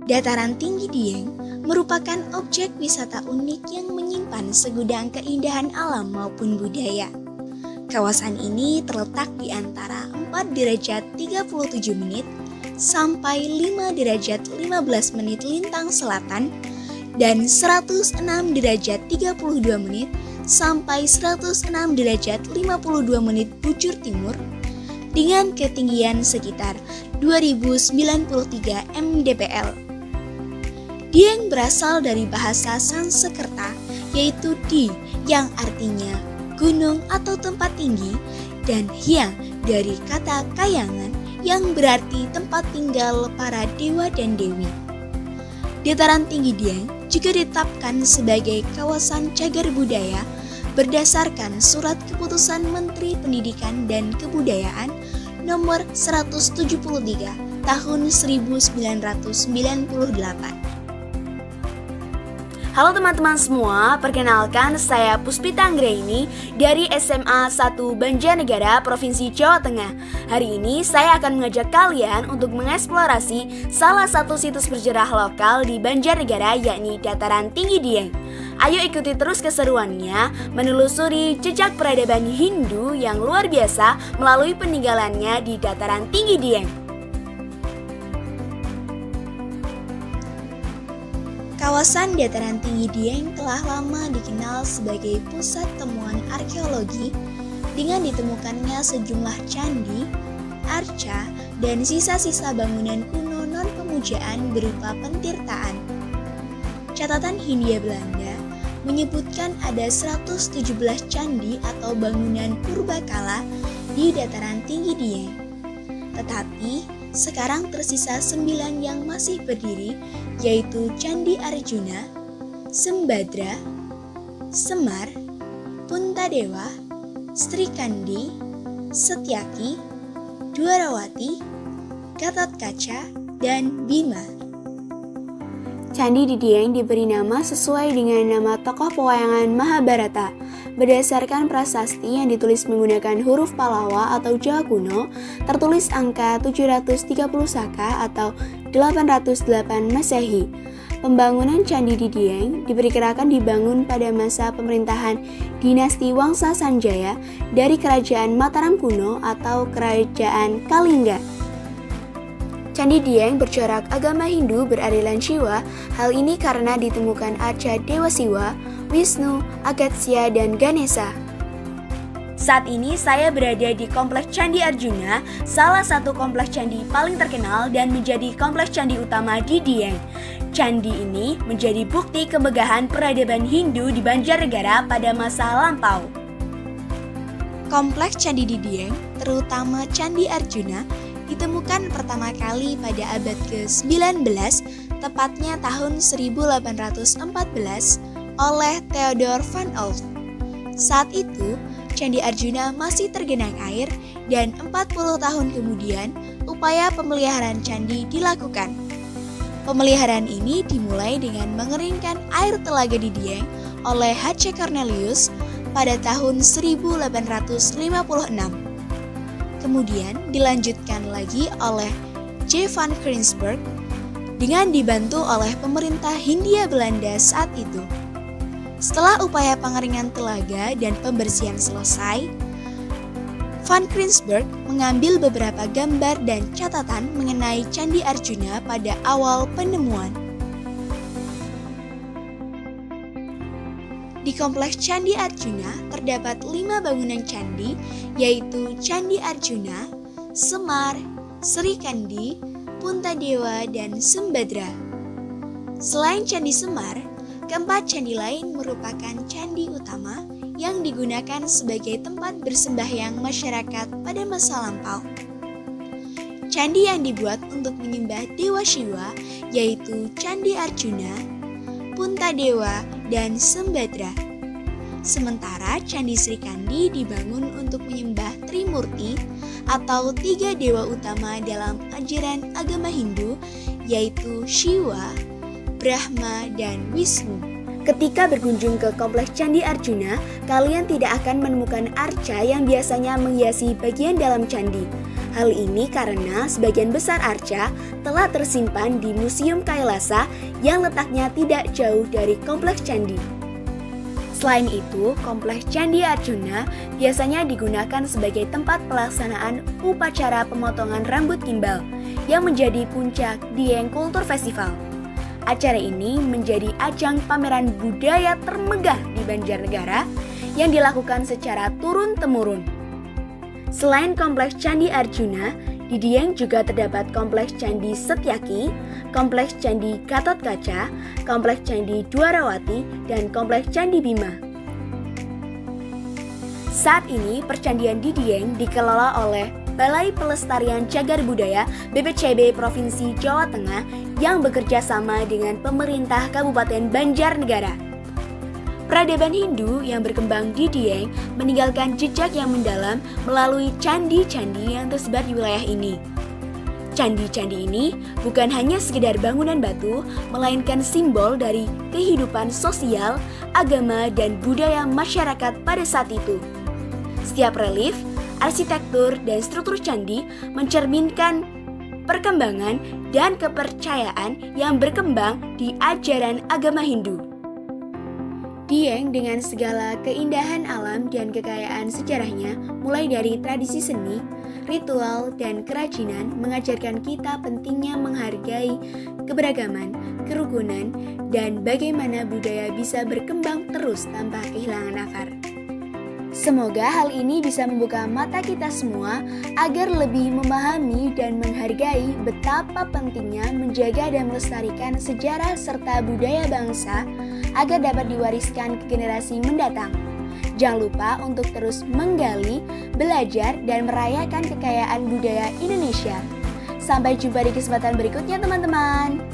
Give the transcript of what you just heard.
Dataran tinggi Dieng merupakan objek wisata unik yang menyimpan segudang keindahan alam maupun budaya. Kawasan ini terletak di antara 4 derajat 37 menit sampai 5 derajat 15 menit lintang selatan dan 106 derajat 32 menit sampai 106 derajat 52 menit bujur timur dengan ketinggian sekitar 2093 mdpl. Dieng berasal dari bahasa Sanskerta yaitu di yang artinya gunung atau tempat tinggi dan hyang dari kata kayangan yang berarti tempat tinggal para dewa dan dewi. Dataran tinggi Dieng juga ditetapkan sebagai kawasan cagar budaya berdasarkan Surat Keputusan Menteri Pendidikan dan Kebudayaan nomor 173 tahun 1998. Halo teman-teman semua, perkenalkan saya Puspita Anggraini dari SMA 1 Banjarnegara, Provinsi Jawa Tengah. Hari ini saya akan mengajak kalian untuk mengeksplorasi salah satu situs bersejarah lokal di Banjarnegara, yakni Dataran Tinggi Dieng. Ayo ikuti terus keseruannya, menelusuri jejak peradaban Hindu yang luar biasa melalui peninggalannya di Dataran Tinggi Dieng. Kawasan Dataran Tinggi Dieng telah lama dikenal sebagai pusat temuan arkeologi dengan ditemukannya sejumlah candi, arca, dan sisa-sisa bangunan kuno non-pemujaan berupa pentirtaan. Catatan Hindia Belanda menyebutkan ada 117 candi atau bangunan purbakala di Dataran Tinggi Dieng. Tetapi sekarang tersisa 9 yang masih berdiri, yaitu Candi Arjuna, Sembadra, Semar, Puntadewa, Srikandi, Setyaki, Dwarawati, Gatotkaca, dan Bima. Candi di Dieng diberi nama sesuai dengan nama tokoh pewayangan Mahabharata. Berdasarkan prasasti yang ditulis menggunakan huruf Pallawa atau Jawa kuno, tertulis angka 730 Saka atau 808 Masehi. Pembangunan Candi di Dieng diperkirakan dibangun pada masa pemerintahan dinasti Wangsa Sanjaya dari Kerajaan Mataram kuno atau Kerajaan Kalingga. Candi Dieng bercorak agama Hindu beraliran Shiva. Hal ini karena ditemukan arca Dewa Siwa, Wisnu, Agastya, dan Ganesha. Saat ini saya berada di Kompleks Candi Arjuna, salah satu kompleks candi paling terkenal dan menjadi kompleks candi utama di Dieng. Candi ini menjadi bukti kemegahan peradaban Hindu di Banjarnegara pada masa lampau. Kompleks candi di Dieng, terutama Candi Arjuna, ditemukan pertama kali pada abad ke-19, tepatnya tahun 1814, oleh Theodor van Olff. Saat itu, Candi Arjuna masih tergenang air dan 40 tahun kemudian, upaya pemeliharaan candi dilakukan. Pemeliharaan ini dimulai dengan mengeringkan air telaga di Dieng oleh H.C. Cornelius pada tahun 1856. Kemudian dilanjutkan lagi oleh J. van Krinsberg dengan dibantu oleh pemerintah Hindia Belanda saat itu. Setelah upaya pengeringan telaga dan pembersihan selesai, Van Krinsberg mengambil beberapa gambar dan catatan mengenai Candi Arjuna pada awal penemuan. Di Kompleks Candi Arjuna terdapat 5 bangunan candi, yaitu Candi Arjuna, Semar, Srikandi, Puntadewa, dan Sembadra. Selain Candi Semar, keempat candi lain merupakan candi utama yang digunakan sebagai tempat bersembahyang masyarakat pada masa lampau. Candi yang dibuat untuk menyembah Dewa Siwa yaitu Candi Arjuna, Puntadewa, dan Sembadra. Sementara Candi Srikandi dibangun untuk menyembah Trimurti atau 3 dewa utama dalam ajaran agama Hindu, yaitu Shiva, Brahma, dan Wisnu. Ketika berkunjung ke Kompleks Candi Arjuna, kalian tidak akan menemukan arca yang biasanya menghiasi bagian dalam candi. Hal ini karena sebagian besar arca telah tersimpan di Museum Kailasa yang letaknya tidak jauh dari Kompleks Candi. Selain itu, Kompleks Candi Arjuna biasanya digunakan sebagai tempat pelaksanaan upacara pemotongan rambut gimbal yang menjadi puncak Dieng Culture Festival. Acara ini menjadi ajang pameran budaya termegah di Banjarnegara yang dilakukan secara turun-temurun. Selain Kompleks Candi Arjuna, di Dieng juga terdapat Kompleks Candi Setyaki, Kompleks Candi Gatotkaca, Kompleks Candi Dwarawati, dan Kompleks Candi Bima. Saat ini, percandian di Dieng dikelola oleh Balai Pelestarian Cagar Budaya BPCB Provinsi Jawa Tengah yang bekerja sama dengan pemerintah Kabupaten Banjarnegara. Peradaban Hindu yang berkembang di Dieng meninggalkan jejak yang mendalam melalui candi-candi yang tersebar di wilayah ini. Candi-candi ini bukan hanya sekedar bangunan batu, melainkan simbol dari kehidupan sosial, agama, dan budaya masyarakat pada saat itu. Setiap relief, arsitektur, dan struktur candi mencerminkan perkembangan dan kepercayaan yang berkembang di ajaran agama Hindu. Dieng dengan segala keindahan alam dan kekayaan sejarahnya, mulai dari tradisi seni, ritual, dan kerajinan, mengajarkan kita pentingnya menghargai keberagaman, kerukunan, dan bagaimana budaya bisa berkembang terus tanpa kehilangan akar. Semoga hal ini bisa membuka mata kita semua agar lebih memahami dan menghargai betapa pentingnya menjaga dan melestarikan sejarah serta budaya bangsa agar dapat diwariskan ke generasi mendatang. Jangan lupa untuk terus menggali, belajar, dan merayakan kekayaan budaya Indonesia. Sampai jumpa di kesempatan berikutnya, teman-teman.